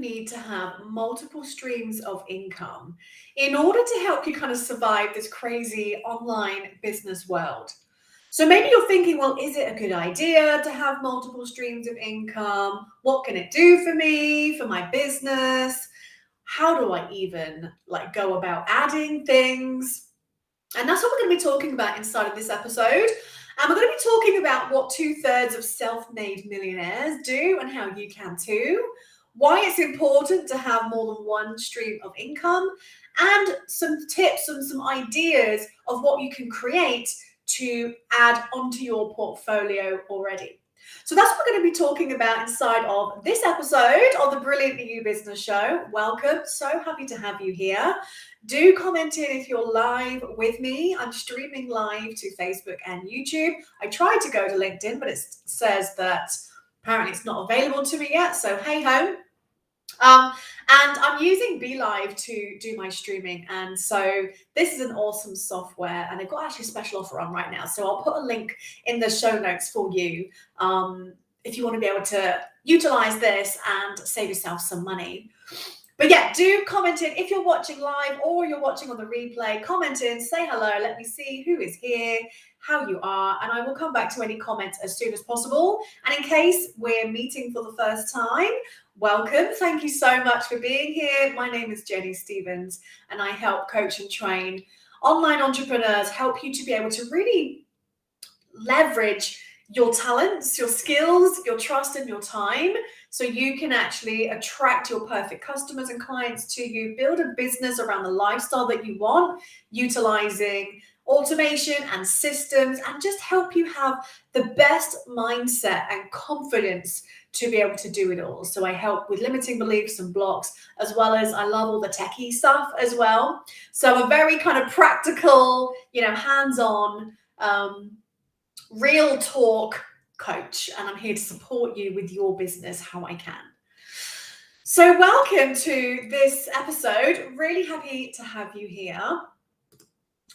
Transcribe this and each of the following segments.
need to have multiple streams of income in order to help you kind of survive this crazy online business world. So maybe you're thinking, well, is it a good idea to have multiple streams of income? What can it do for me, for my business? How do I even go about adding things? And that's what we're going to be talking about inside of this episode. And we're going to be talking about what 2/3 of self-made millionaires do and how you can too, why it's important to have more than one stream of income, and some tips and some ideas of what you can create to add onto your portfolio already. So that's what we're going to be talking about inside of this episode of the Brilliantly You Business Show. Welcome. So happy to have you here. Do comment in if you're live with me. I'm streaming live to Facebook and YouTube. I tried to go to LinkedIn, but it says that apparently it's not available to me yet. So hey ho. And I'm using BeLive to do my streaming. And so this is an awesome software, and they've got actually a special offer on right now. So I'll put a link in the show notes for you if you want to be able to utilize this and save yourself some money. But yeah, do comment in if you're watching live or you're watching on the replay. Comment in, say hello, let me see who is here, how you are, and I will come back to any comments as soon as possible. And in case we're meeting for the first time, welcome. Thank you so much for being here. My name is Jenny Stevens, and I help coach and train online entrepreneurs, help you to be able to really leverage your talents, your skills, your trust, and your time, so you can actually attract your perfect customers and clients to you, build a business around the lifestyle that you want, utilizing automation and systems, and just help you have the best mindset and confidence to be able to do it all. So I help with limiting beliefs and blocks, as well as I love all the techie stuff as well. So I'm a very kind of practical, hands-on, real talk coach, and I'm here to support you with your business how I can. So welcome to this episode. Really happy to have you here.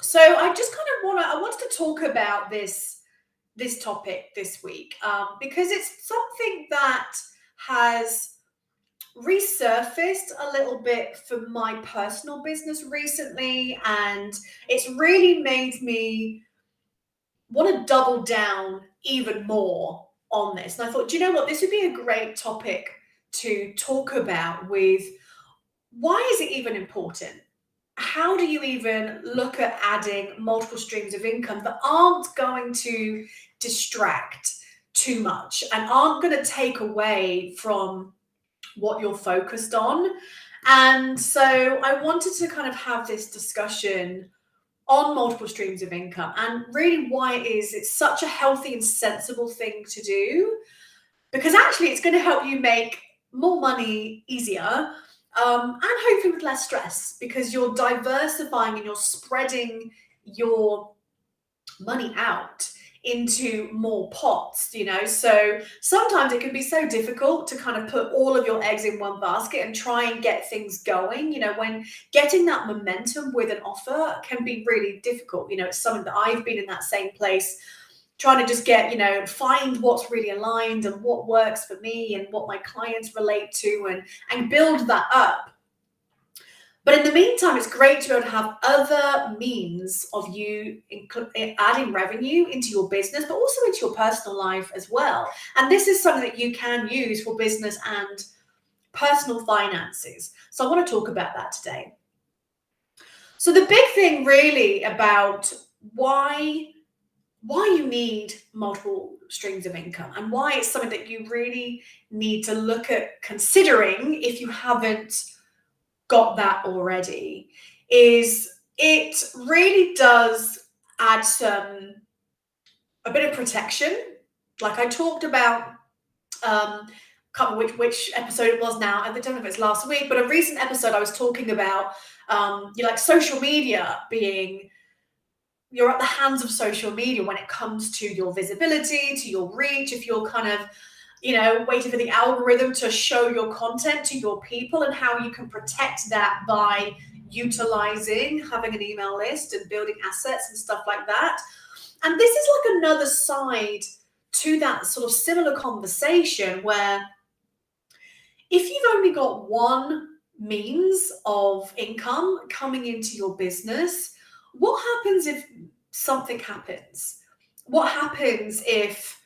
So I just kind of wanted to talk about this topic this week because it's something that has resurfaced a little bit for my personal business recently, and it's really made me want to double down even more on this. And I thought, do you know what? This would be a great topic to talk about with why is it even important? How do you even look at adding multiple streams of income that aren't going to distract too much and aren't going to take away from what you're focused on? And so I wanted to kind of have this discussion on multiple streams of income and really why it's such a healthy and sensible thing to do, because actually it's going to help you make more money easier and hopefully with less stress, because you're diversifying and you're spreading your money out into more pots, so sometimes it can be so difficult to kind of put all of your eggs in one basket and try and get things going. When getting that momentum with an offer can be really difficult. It's something that I've been in that same place, trying to just get, find what's really aligned and what works for me and what my clients relate to and build that up. But in the meantime, it's great to be able to have other means of you adding revenue into your business, but also into your personal life as well. And this is something that you can use for business and personal finances. So I want to talk about that today. So the big thing really about why you need multiple streams of income and why it's something that you really need to look at considering if you haven't got that already is it really does add a bit of protection. Like I talked about, can't remember which episode it was now. I don't know if it's last week, but a recent episode I was talking about social media being, you're at the hands of social media when it comes to your visibility, to your reach. If you're kind of waiting for the algorithm to show your content to your people, and how you can protect that by utilizing having an email list and building assets and stuff like that. And this is like another side to that sort of similar conversation where If you've only got one means of income coming into your business, what happens if something happens? What happens if,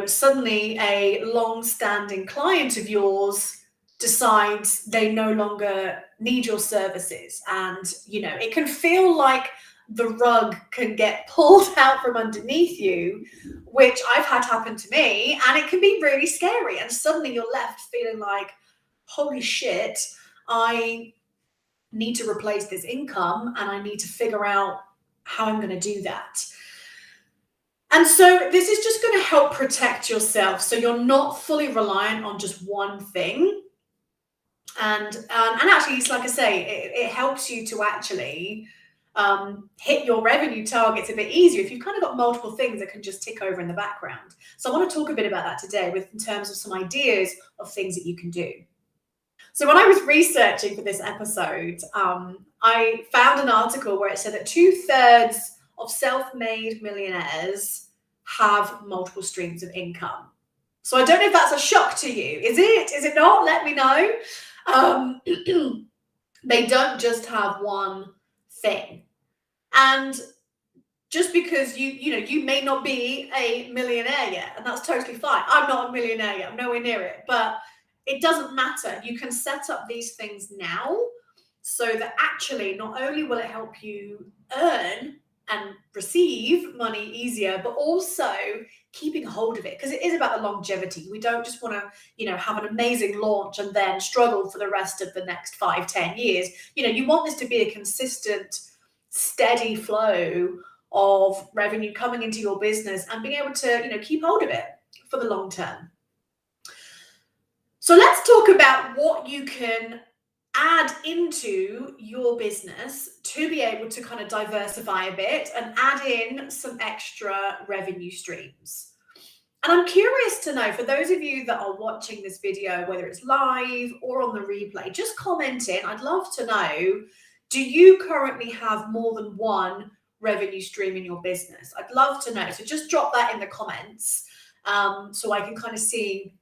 suddenly a long-standing client of yours decides they no longer need your services? And, it can feel like the rug can get pulled out from underneath you, which I've had happen to me, and it can be really scary. And suddenly you're left feeling like, holy shit, I need to replace this income and I need to figure out how I'm going to do that. And so this is just going to help protect yourself so you're not fully reliant on just one thing. And actually, it's like I say, it helps you to actually hit your revenue targets a bit easier if you've kind of got multiple things that can just tick over in the background. So I want to talk a bit about that today in terms of some ideas of things that you can do. So when I was researching for this episode, I found an article where it said that 2/3 of self-made millionaires have multiple streams of income. So I don't know if that's a shock to you. Is it? Is it not? Let me know. They don't just have one thing. And just because you may not be a millionaire yet, and that's totally fine. I'm not a millionaire yet. I'm nowhere near it. But it doesn't matter. You can set up these things now so that actually not only will it help you earn and receive money easier, but also keeping hold of it, because it is about the longevity. We don't just want to, have an amazing launch and then struggle for the rest of the next 5-10 years. You want this to be a consistent, steady flow of revenue coming into your business and being able to, keep hold of it for the long term. So let's talk about what you can add into your business to be able to kind of diversify a bit and add in some extra revenue streams. And I'm curious to know, for those of you that are watching this video, whether it's live or on the replay, just comment in. I'd love to know, do you currently have more than one revenue stream in your business? I'd love to know. So just drop that in the comments so I can kind of see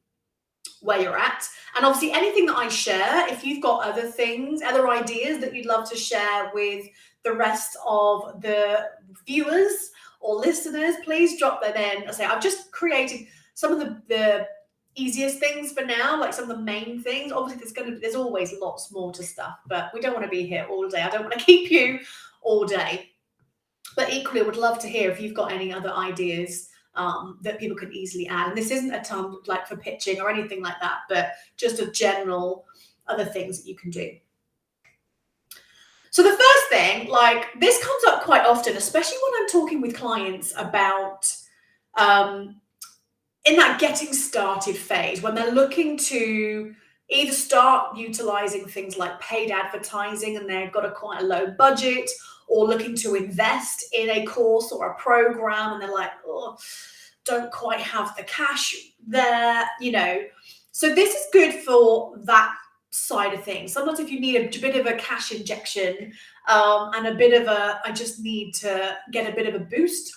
where you're at. And obviously anything that I share, if you've got other things, other ideas that you'd love to share with the rest of the viewers or listeners, please drop them in. I say I've just created some of the easiest things for now, like some of the main things. Obviously there's always lots more to stuff, but we don't want to be here all day. I don't want to keep you all day. But equally, I would love to hear if you've got any other ideas that people can easily add. And this isn't a time like for pitching or anything like that, but just a general other things that you can do. So the first thing, like this comes up quite often, especially when I'm talking with clients about in that getting started phase, when they're looking to either start utilizing things like paid advertising and they've got quite a low budget, or looking to invest in a course or a program and they're like, oh, don't quite have the cash there, So this is good for that side of things. Sometimes if you need a bit of a cash injection and a bit of I just need to get a bit of a boost,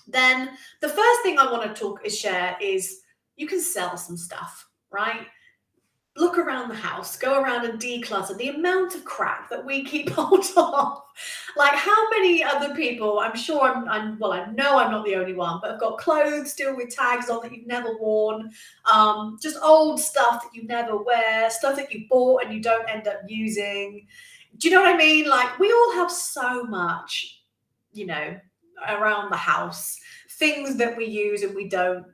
then the first thing I want to share is you can sell some stuff, right? Look around the house, go around and declutter the amount of crap that we keep hold of. Like how many other people, I'm sure I know I'm not the only one, but I've got clothes still with tags on that you've never worn, just old stuff that you never wear, stuff that you bought and you don't end up using. Do you know what I mean? Like we all have so much, around the house, things that we use and we don't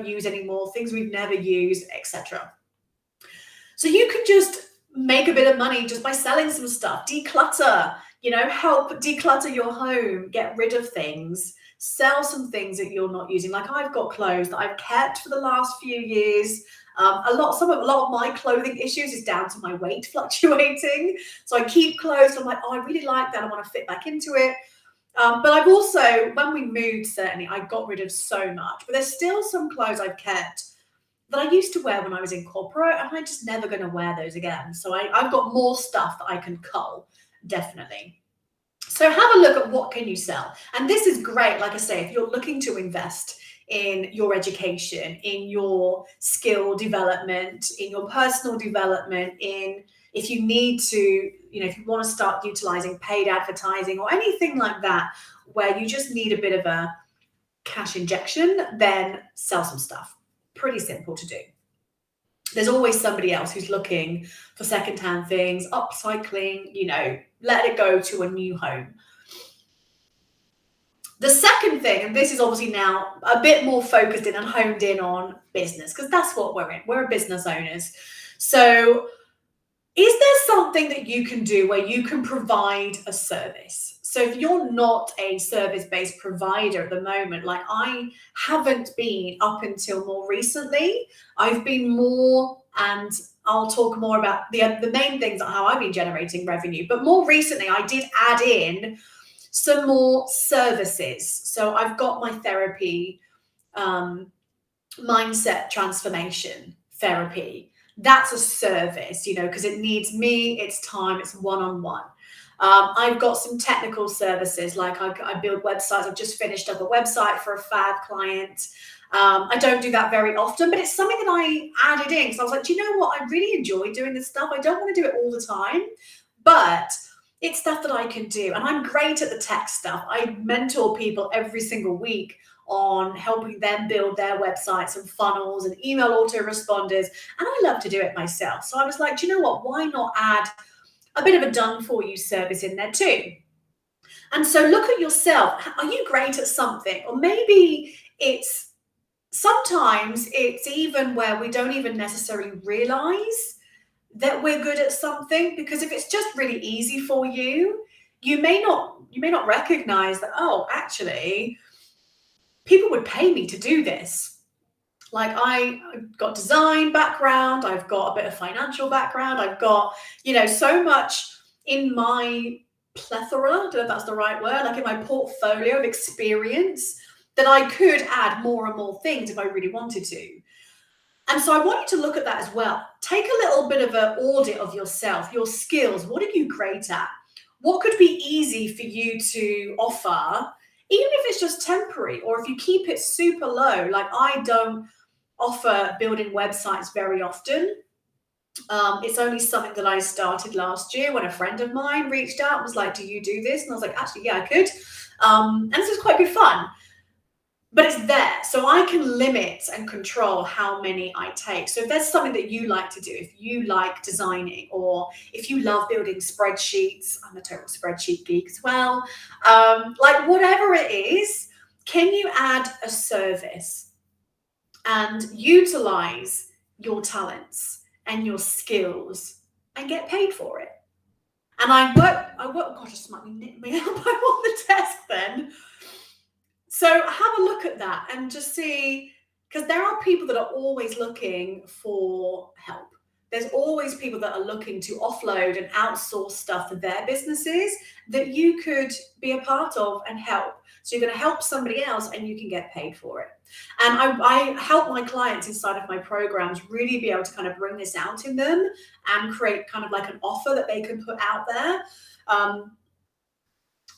use anymore, things we've never used, etc. So you can just make a bit of money just by selling some stuff, declutter, help declutter your home, get rid of things, sell some things that you're not using. Like I've got clothes that I've kept for the last few years. A lot of my clothing issues is down to my weight fluctuating. So I keep clothes. I'm like, oh, I really like that. I want to fit back into it. But I've also, when we moved, certainly, I got rid of so much. But there's still some clothes I've kept that I used to wear when I was in corporate, and I'm just never going to wear those again. So I've got more stuff that I can cull, definitely. So have a look at what can you sell. And this is great, like I say, if you're looking to invest in your education, in your skill development, in your personal development, in if you need to, if you want to start utilizing paid advertising or anything like that, where you just need a bit of a cash injection, then sell some stuff. Pretty simple to do. There's always somebody else who's looking for secondhand things, upcycling, let it go to a new home. The second thing, and this is obviously now a bit more focused in and honed in on business, because that's what we're in. We're business owners. So is there something that you can do where you can provide a service? So if you're not a service-based provider at the moment, like I haven't been up until more recently, I've been more, and I'll talk more about the main things, how I've been generating revenue. But more recently, I did add in some more services. So I've got my therapy, mindset transformation therapy. That's a service, because it needs me, it's time, it's one-on-one. I've got some technical services, like I build websites. I've just finished up a website for a fab client. I don't do that very often, but it's something that I added in. So I was like, do you know what? I really enjoy doing this stuff. I don't want to do it all the time, but it's stuff that I can do. And I'm great at the tech stuff. I mentor people every single week on helping them build their websites and funnels and email autoresponders. And I love to do it myself. So I was like, do you know what? Why not add a bit of a done for you service in there too? And so look at yourself. Are you great at something? Or maybe sometimes it's even where we don't even necessarily realize that we're good at something, because if it's just really easy for you, you may not recognize that, oh, actually, people would pay me to do this. Like I got design background, I've got a bit of financial background, I've got, so much in my plethora, I don't know if that's the right word, like in my portfolio of experience, that I could add more and more things if I really wanted to. And so I want you to look at that as well. Take a little bit of an audit of yourself, your skills. What are you great at? What could be easy for you to offer, even if it's just temporary, or if you keep it super low? Like I don't offer building websites very often. It's only something that I started last year when a friend of mine reached out and was like, do you do this? And I was like, actually, yeah, I could. And this is quite good fun. But it's there, so I can limit and control how many I take. So if there's something that you like to do, if you like designing, or if you love building spreadsheets, I'm a total spreadsheet geek as well. Like whatever it is, can you add a service and utilize your talents and your skills and get paid for it? And I work, God, just might be nipping me up. I'm on the desk then. So have a look at that and just see, because there are people that are always looking for help. There's always people that are looking to offload and outsource stuff to their businesses that you could be a part of and help. So you're going to help somebody else and you can get paid for it. And I help my clients inside of my programs really be able to kind of bring this out in them and create kind of like an offer that they can put out there.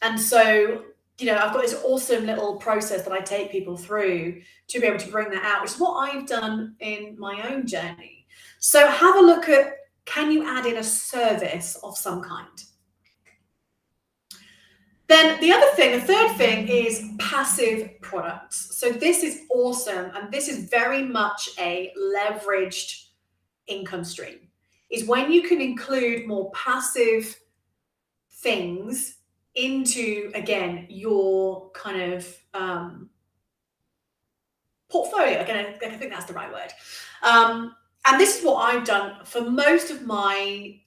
And so I've got this awesome little process that I take people through to be able to bring that out, which is what I've done in my own journey. So have a look at, can you add in a service of some kind? Then the third thing is passive products. So this is awesome. And this is very much a leveraged income stream, is when you can include more passive things into, again, your kind of portfolio. Again, I think that's the right word. And this is what I've done for most of my,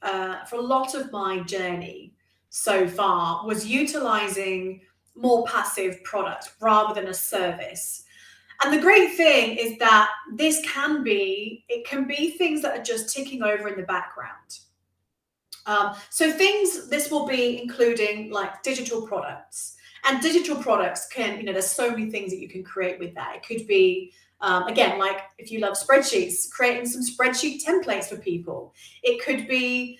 for a lot of my journey so far, was utilizing more passive products rather than a service. And the great thing is that it can be things that are just ticking over in the background. So this will be including like digital products, and digital products can, there's so many things that you can create with that. It could be, again, like if you love spreadsheets, creating some spreadsheet templates for people. It could be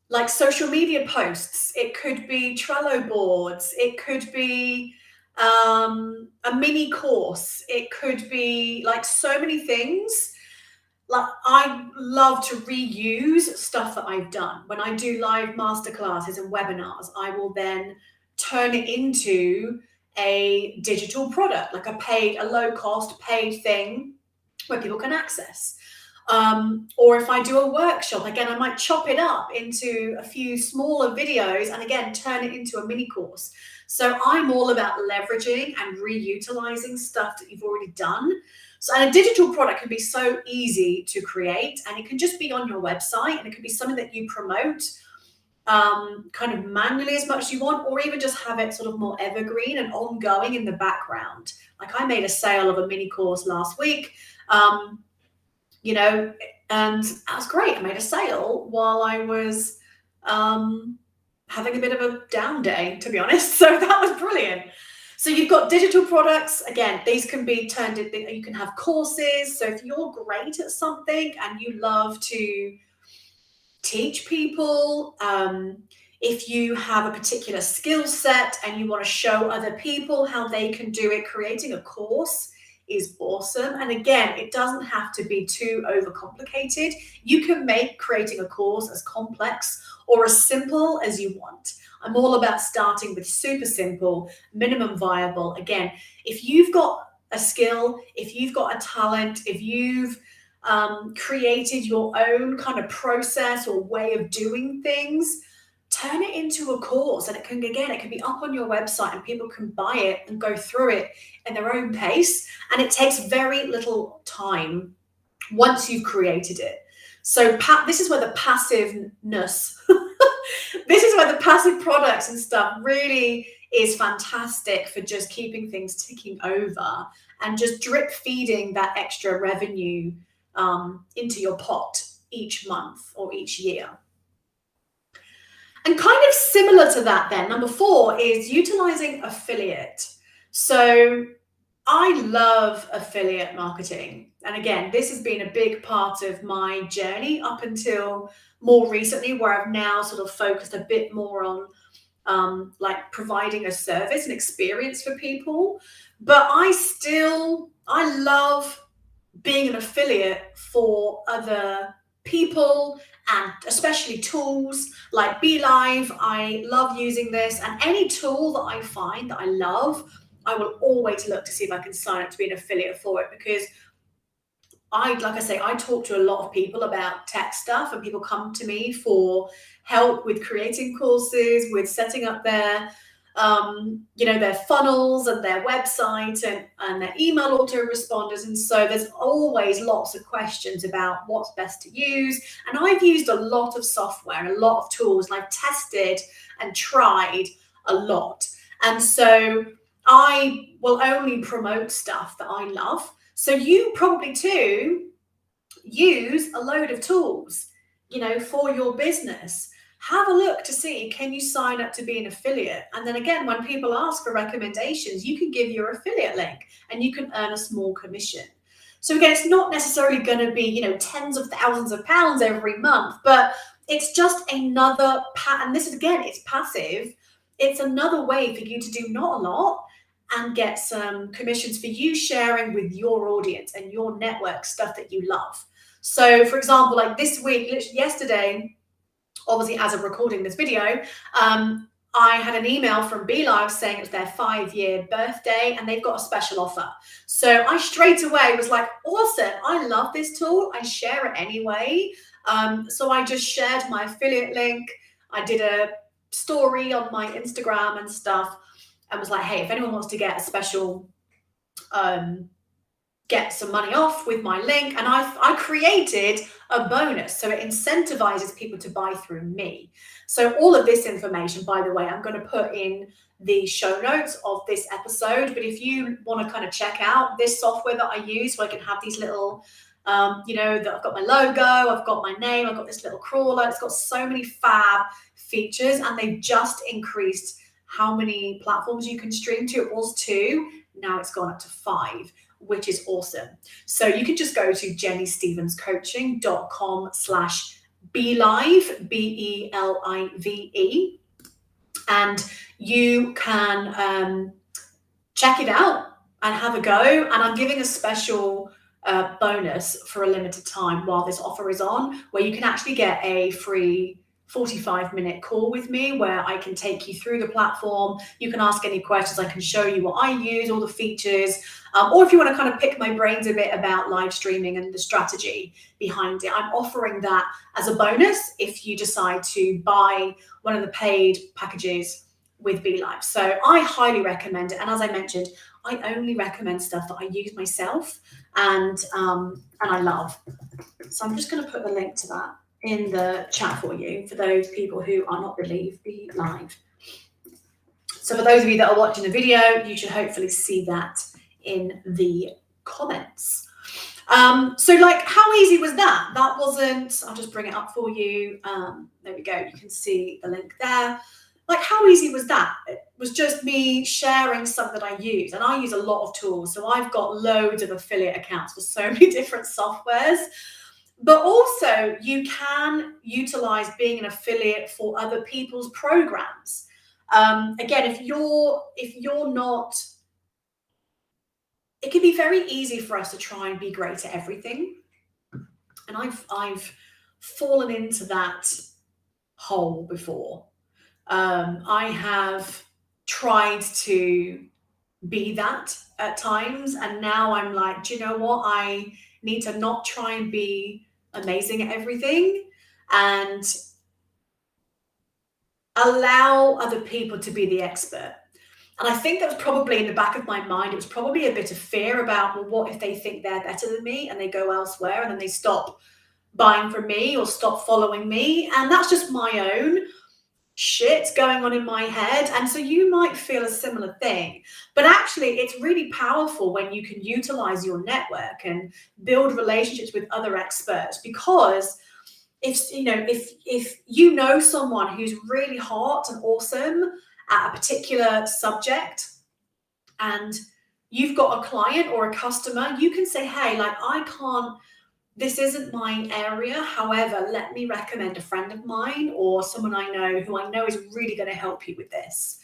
like social media posts. It could be Trello boards. It could be a mini course. It could be like so many things. Like, I love to reuse stuff that I've done. When I do live masterclasses and webinars, I will then turn it into a digital product, like a low cost paid thing where people can access. Or if I do a workshop, again, I might chop it up into a few smaller videos and again, turn it into a mini course. So I'm all about leveraging and reutilizing stuff that you've already done. So, and a digital product can be so easy to create, and it can just be on your website, and it can be something that you promote kind of manually as much as you want, or even just have it sort of more evergreen and ongoing in the background. Like, I made a sale of a mini course last week. You know, and that was great. I made a sale while I was having a bit of a down day, to be honest. So that was brilliant. So you've got digital products. Again, these can be turned into, you can have courses. So if you're great at something and you love to teach people, if you have a particular skill set and you want to show other people how they can do it, creating a course is awesome. And again, it doesn't have to be too overcomplicated. You can make creating a course as complex or as simple as you want. I'm all about starting with super simple, minimum viable. Again, if you've got a skill, if you've got a talent, if you've created your own kind of process or way of doing things, turn it into a course. And it can be up on your website and people can buy it and go through it in their own pace. And it takes very little time once you've created it. So this is where the passiveness, this is where the passive products and stuff really is fantastic for just keeping things ticking over and just drip feeding that extra revenue into your pot each month or each year. And kind of similar to that then, number 4 is utilizing affiliate. So I love affiliate marketing. And again, this has been a big part of my journey up until more recently, where I've now sort of focused a bit more on like providing a service and experience for people. But I love being an affiliate for other people, and especially tools like BeLive. I love using this, and any tool that I find that I love, I will always look to see if I can sign up to be an affiliate for it, because I talk to a lot of people about tech stuff, and people come to me for help with creating courses, with setting up their their funnels and their website and their email autoresponders. And so there's always lots of questions about what's best to use. And I've used a lot of software and a lot of tools, and I've tested and tried a lot. And so I will only promote stuff that I love. So you probably too use a load of tools, for your business. Have a look to see, can you sign up to be an affiliate? And then again, when people ask for recommendations, you can give your affiliate link and you can earn a small commission. So again, it's not necessarily going to be, tens of thousands of pounds every month, but it's just another, and this is, again, it's passive. It's another way for you to do not a lot and get some commissions for you sharing with your audience and your network stuff that you love. So for example, like this week, literally yesterday, obviously as of recording this video, I had an email from BeLive saying it was their 5-year birthday and they've got a special offer. So I straight away was like, awesome, I love this tool. I share it anyway. So I just shared my affiliate link. I did a story on my Instagram and stuff and was like, hey, if anyone wants to get a special, get some money off with my link. And I created a bonus. So it incentivizes people to buy through me. So all of this information, by the way, I'm going to put in the show notes of this episode. But if you want to kind of check out this software that I use, so I can have these little, that I've got my logo, I've got my name, I've got this little crawler. It's got so many fab features, and they've just increased how many platforms you can stream to. It was 2, now it's gone up to 5. Which is awesome. So you can just go to jennystevenscoaching.com/BeLive, BeLive, and you can check it out and have a go. And I'm giving a special bonus for a limited time while this offer is on, where you can actually get a free 45-minute call with me where I can take you through the platform. You can ask any questions. I can show you what I use, all the features, or if you want to kind of pick my brains a bit about live streaming and the strategy behind it, I'm offering that as a bonus if you decide to buy one of the paid packages with BeLive. So I highly recommend it. And as I mentioned, I only recommend stuff that I use myself and I love. So I'm just going to put the link to that in the chat for you for those people who are not BeLive. So for those of you that are watching the video, you should hopefully see that in the comments. So like, how easy was that? That wasn't, I'll just bring it up for you. There we go. You can see the link there. Like, how easy was that? It was just me sharing stuff that I use. And I use a lot of tools. So I've got loads of affiliate accounts for so many different softwares. But also you can utilize being an affiliate for other people's programs. Again, if you're not, it can be very easy for us to try and be great at everything. And I've fallen into that hole before. I have tried to be that at times, and now I'm like, do you know what? I need to not try and be amazing at everything and allow other people to be the expert. And I think that was probably in the back of my mind. It was probably a bit of fear about, well, what if they think they're better than me and they go elsewhere and then they stop buying from me or stop following me? And that's just my own shit going on in my head. And so you might feel a similar thing, but actually it's really powerful when you can utilize your network and build relationships with other experts, because if you know someone who's really hot and awesome at a particular subject and you've got a client or a customer, you can say, hey, like, this isn't my area. However, let me recommend a friend of mine or someone I know who I know is really going to help you with this.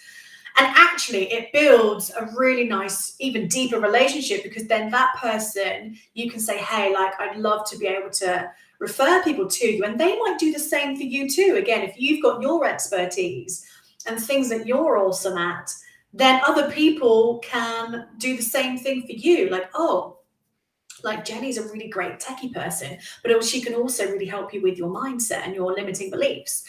And actually, it builds a really nice, even deeper relationship, because then that person, you can say, hey, like, I'd love to be able to refer people to you. And they might do the same for you too. Again, if you've got your expertise and things that you're awesome at, then other people can do the same thing for you. Like, oh, like Jenny's a really great techie person, but she can also really help you with your mindset and your limiting beliefs.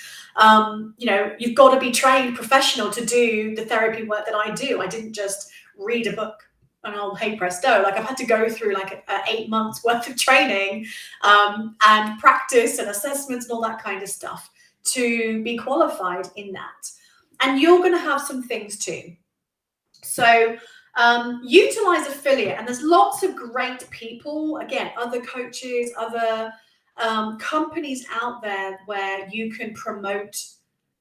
You've got to be trained professional to do the therapy work that I do. I didn't just read a book and hey presto, like I've had to go through like 8 months worth of training and practice and assessments and all that kind of stuff to be qualified in that. And you're going to have some things too. So utilize affiliate, and there's lots of great people, again, other coaches, other companies out there where you can promote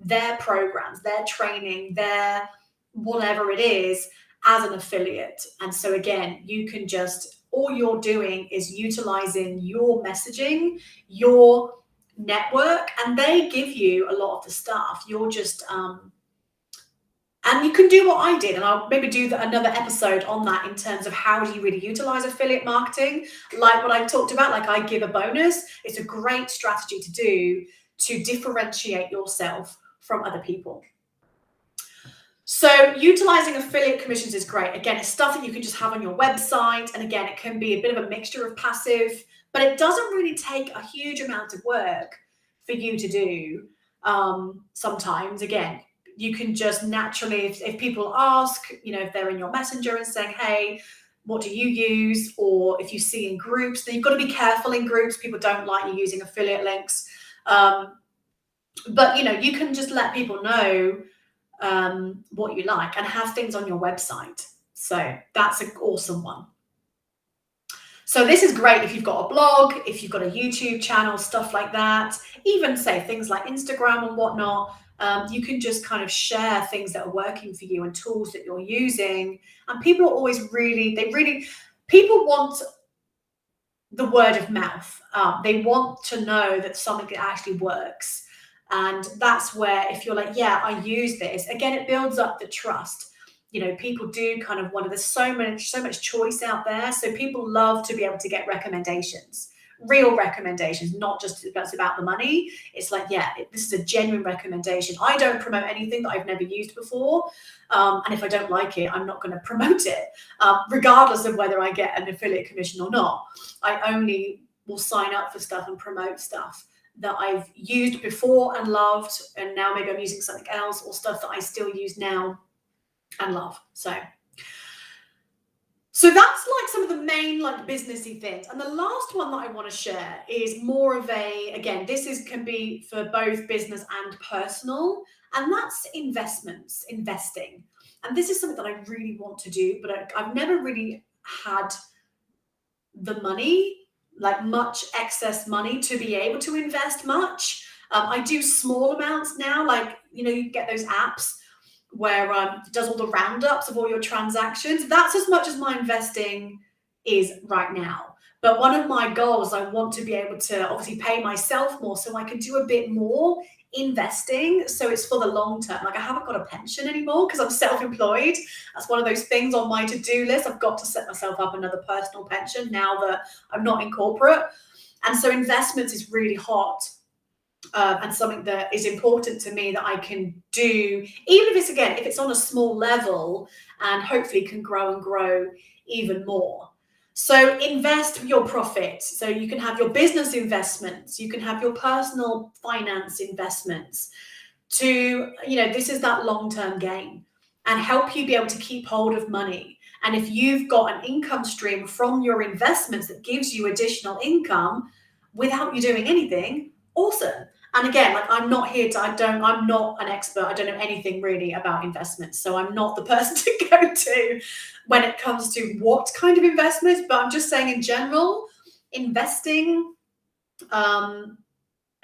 their programs, their training, their whatever it is as an affiliate. And so again, you can just, all you're doing is utilizing your messaging, your network, and they give you a lot of the stuff. You're just and you can do what I did, and I'll maybe do another episode on that in terms of how do you really utilize affiliate marketing, like what I talked about, like I give a bonus. It's a great strategy to do to differentiate yourself from other people. So utilizing affiliate commissions is great. Again, it's stuff that you can just have on your website. And again, it can be a bit of a mixture of passive, but it doesn't really take a huge amount of work for you to do. Sometimes, again, you can just naturally, if people ask, if they're in your messenger and saying, hey, what do you use? Or if you see in groups, then you've got to be careful in groups. People don't like you using affiliate links. But, you can just let people know what you like and have things on your website. So that's an awesome one. So this is great if you've got a blog, if you've got a YouTube channel, stuff like that, even say things like Instagram and whatnot. You can just kind of share things that are working for you and tools that you're using. And people are always people want the word of mouth. They want to know that something actually works. And that's where, if you're like, yeah, I use this, again, it builds up the trust. people do kind of want to, there's so much choice out there. So people love to be able to get recommendations, real recommendations, not just that's about the money. It's like, yeah, this is a genuine recommendation. I don't promote anything that I've never used before. And if I don't like it, I'm not going to promote it, regardless of whether I get an affiliate commission or not. I only will sign up for stuff and promote stuff that I've used before and loved, and now maybe I'm using something else, or stuff that I still use now and love. So that's like some of the main like businessy things. And the last one that I want to share is more of a, again, can be for both business and personal, and that's investments, investing. And this is something that I really want to do, but I've never really had the money, like much excess money, to be able to invest much. I do small amounts now, like, you get those apps where it does all the roundups of all your transactions. That's as much as my investing is right now. But one of my goals, I want to be able to obviously pay myself more so I can do a bit more investing. So it's for the long term. Like, I haven't got a pension anymore because I'm self-employed. That's one of those things on my to-do list. I've got to set myself up another personal pension now that I'm not in corporate. And so investments is really hot. And something that is important to me that I can do, even if it's on a small level, and hopefully can grow and grow even more. So invest your profits. So you can have your business investments, you can have your personal finance investments this is that long-term gain, and help you be able to keep hold of money. And if you've got an income stream from your investments that gives you additional income without you doing anything, awesome. And again, like, I'm not an expert. I don't know anything really about investments. So I'm not the person to go to when it comes to what kind of investments, but I'm just saying in general, investing, and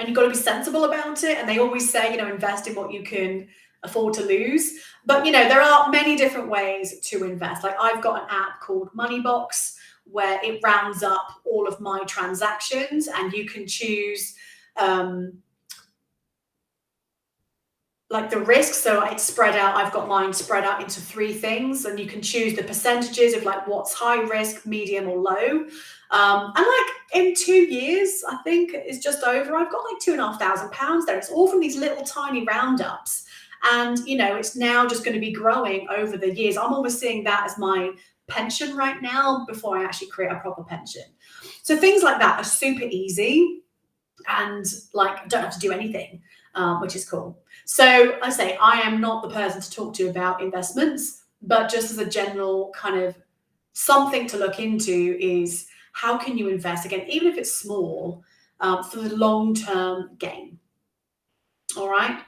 you've got to be sensible about it. And they always say, invest in what you can afford to lose. But, there are many different ways to invest. Like, I've got an app called Moneybox where it rounds up all of my transactions, and you can choose like the risk. So it's spread out. I've got mine spread out into 3 things, and you can choose the percentages of like what's high risk, medium, or low. And like in 2 years, I think it's just over, I've got like £2,500 there. It's all from these little tiny roundups. And, it's now just going to be growing over the years. I'm almost seeing that as my pension right now before I actually create a proper pension. So things like that are super easy and like don't have to do anything, which is cool. So I say I am not the person to talk to about investments, but just as a general kind of something to look into is how can you invest, again, even if it's small, for the long-term gain. All right.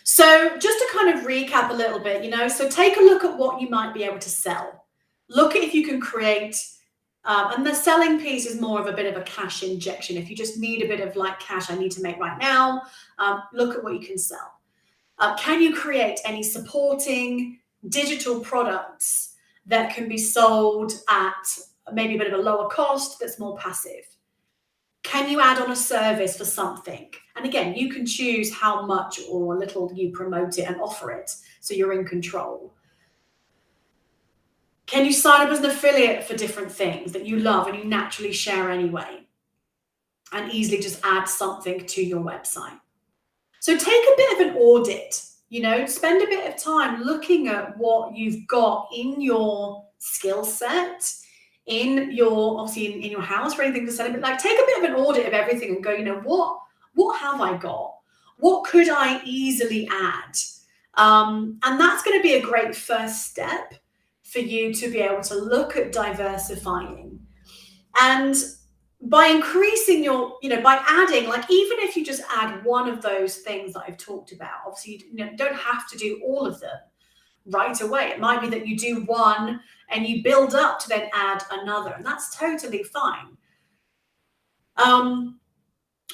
So just to kind of recap a little bit, so take a look at what you might be able to sell. Look at if you can create, and the selling piece is more of a bit of a cash injection. If you just need a bit of like cash I need to make right now, look at what you can sell. Can you create any supporting digital products that can be sold at maybe a bit of a lower cost that's more passive? Can you add on a service for something? And again, you can choose how much or little you promote it and offer it, so you're in control. Can you sign up as an affiliate for different things that you love and you naturally share anyway, and easily just add something to your website? So take a bit of an audit, spend a bit of time looking at what you've got in your skill set, in your, obviously in your house for anything to sell, but like take a bit of an audit of everything and go, what have I got? What could I easily add? And that's going to be a great first step for you to be able to look at diversifying. And by increasing your, by adding, like even if you just add one of those things that I've talked about, obviously you don't have to do all of them right away. It might be that you do one and you build up to then add another, and that's totally fine.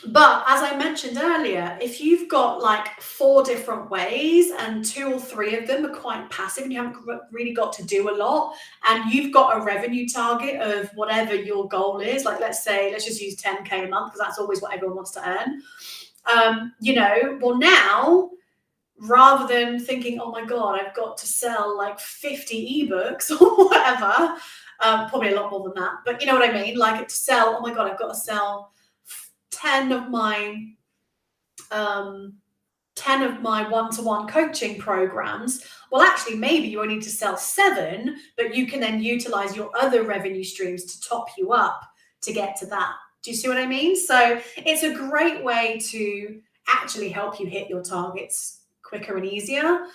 But as I mentioned earlier, if you've got like 4 different ways and 2 or 3 of them are quite passive and you haven't really got to do a lot, and you've got a revenue target of whatever your goal is, like let's just use 10K a month because that's always what everyone wants to earn. Well, now rather than thinking, oh my God, I've got to sell like 50 ebooks or whatever. Probably a lot more than that, but you know what I mean? Like to sell, oh my God, I've got to sell 10 of my um, 10 of my one-to-one coaching programs. Well, actually, maybe you only need to sell 7, but you can then utilize your other revenue streams to top you up to get to that. Do you see what I mean? So it's a great way to actually help you hit your targets quicker and easier,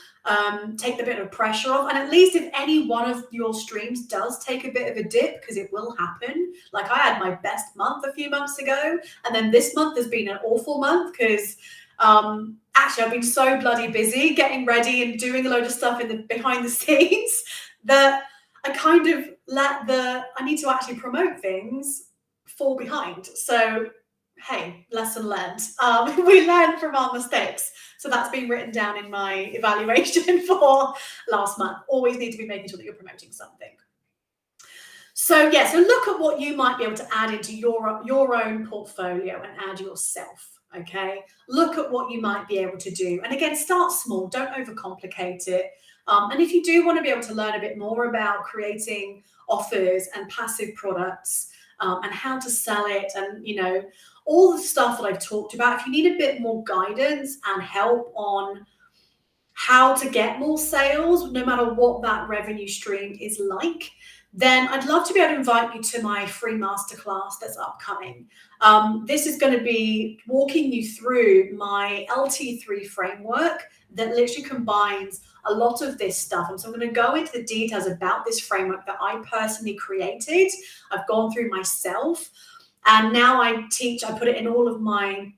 take the bit of pressure off. And at least if any one of your streams does take a bit of a dip, because it will happen. Like I had my best month a few months ago, and then this month has been an awful month because actually I've been so bloody busy getting ready and doing a load of stuff in the behind the scenes that I kind of let I need to actually promote things fall behind. So hey, lesson learned. We learn from our mistakes. So that's been written down in my evaluation for last month. Always need to be making sure that you're promoting something. So yeah, so look at what you might be able to add into your own portfolio and add yourself. Okay, look at what you might be able to do. And again, start small, don't overcomplicate it. And if you do want to be able to learn a bit more about creating offers and passive products and how to sell it and, you know, all the stuff that I've talked about, if you need a bit more guidance and help on how to get more sales, no matter what that revenue stream is like, then I'd love to be able to invite you to my free masterclass that's upcoming. This is going to be walking you through my LT3 framework that literally combines a lot of this stuff. And so I'm going to go into the details about this framework that I personally created. I've gone through myself, and now I put it in all of my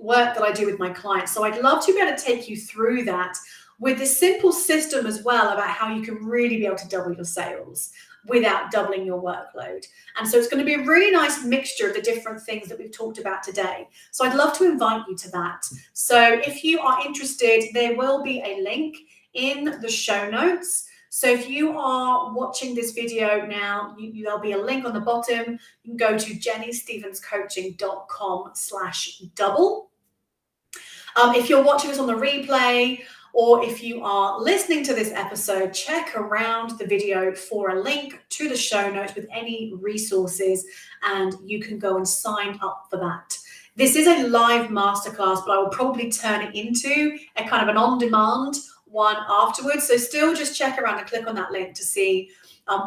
work that I do with my clients. So I'd love to be able to take you through that with this simple system as well about how you can really be able to double your sales without doubling your workload. And so it's going to be a really nice mixture of the different things that we've talked about today. So I'd love to invite you to that. So if you are interested, there will be a link in the show notes. So if you are watching this video now, there'll be a link on the bottom. You can go to jennystevenscoaching.com/double. If you're watching this on the replay, or if you are listening to this episode, check around the video for a link to the show notes with any resources, and you can go and sign up for that. This is a live masterclass, but I will probably turn it into a kind of an on-demand one afterwards. So still just check around and click on that link to see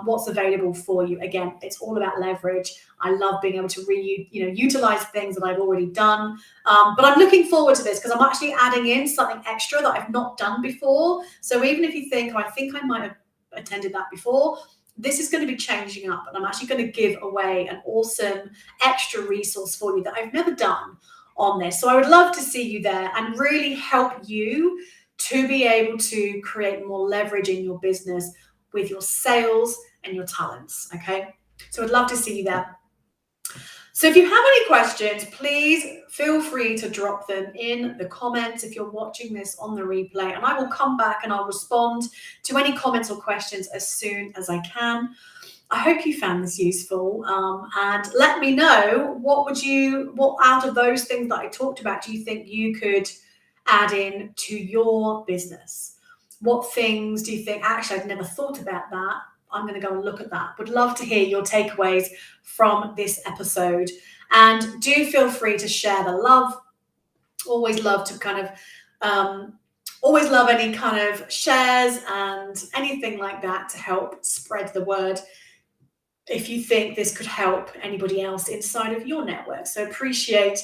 what's available for you. Again, it's all about leverage. I love being able to utilize things that I've already done. But I'm looking forward to this because I'm actually adding in something extra that I've not done before. So even if you think, oh, I think I might have attended that before, this is going to be changing up, and I'm actually going to give away an awesome extra resource for you that I've never done on this. So I would love to see you there and really help you to be able to create more leverage in your business with your sales and your talents, okay? So I'd love to see you there. So if you have any questions, please feel free to drop them in the comments if you're watching this on the replay, and I will come back and I'll respond to any comments or questions as soon as I can. I hope you found this useful, and let me know what out of those things that I talked about do you think you could add in to your business? What things do you think, actually, I'd never thought about that. I'm going to go and look at that. Would love to hear your takeaways from this episode. And do feel free to share the love. Always love to always love any kind of shares and anything like that to help spread the word if you think this could help anybody else inside of your network. So appreciate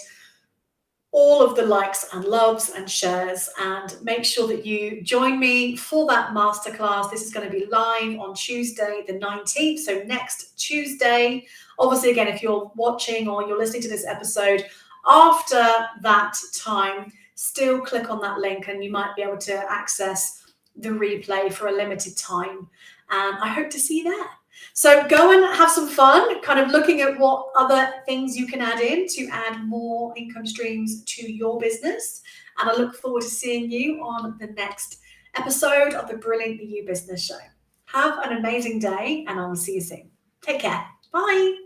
all of the likes and loves and shares, and make sure that you join me for that masterclass. This is going to be live on Tuesday, the 19th. So next Tuesday. Obviously, again, if you're watching or you're listening to this episode after that time, still click on that link and you might be able to access the replay for a limited time. And I hope to see you there. So go and have some fun, kind of looking at what other things you can add in to add more income streams to your business. And I look forward to seeing you on the next episode of the Brilliantly You Business Show. Have an amazing day, and I will see you soon. Take care. Bye.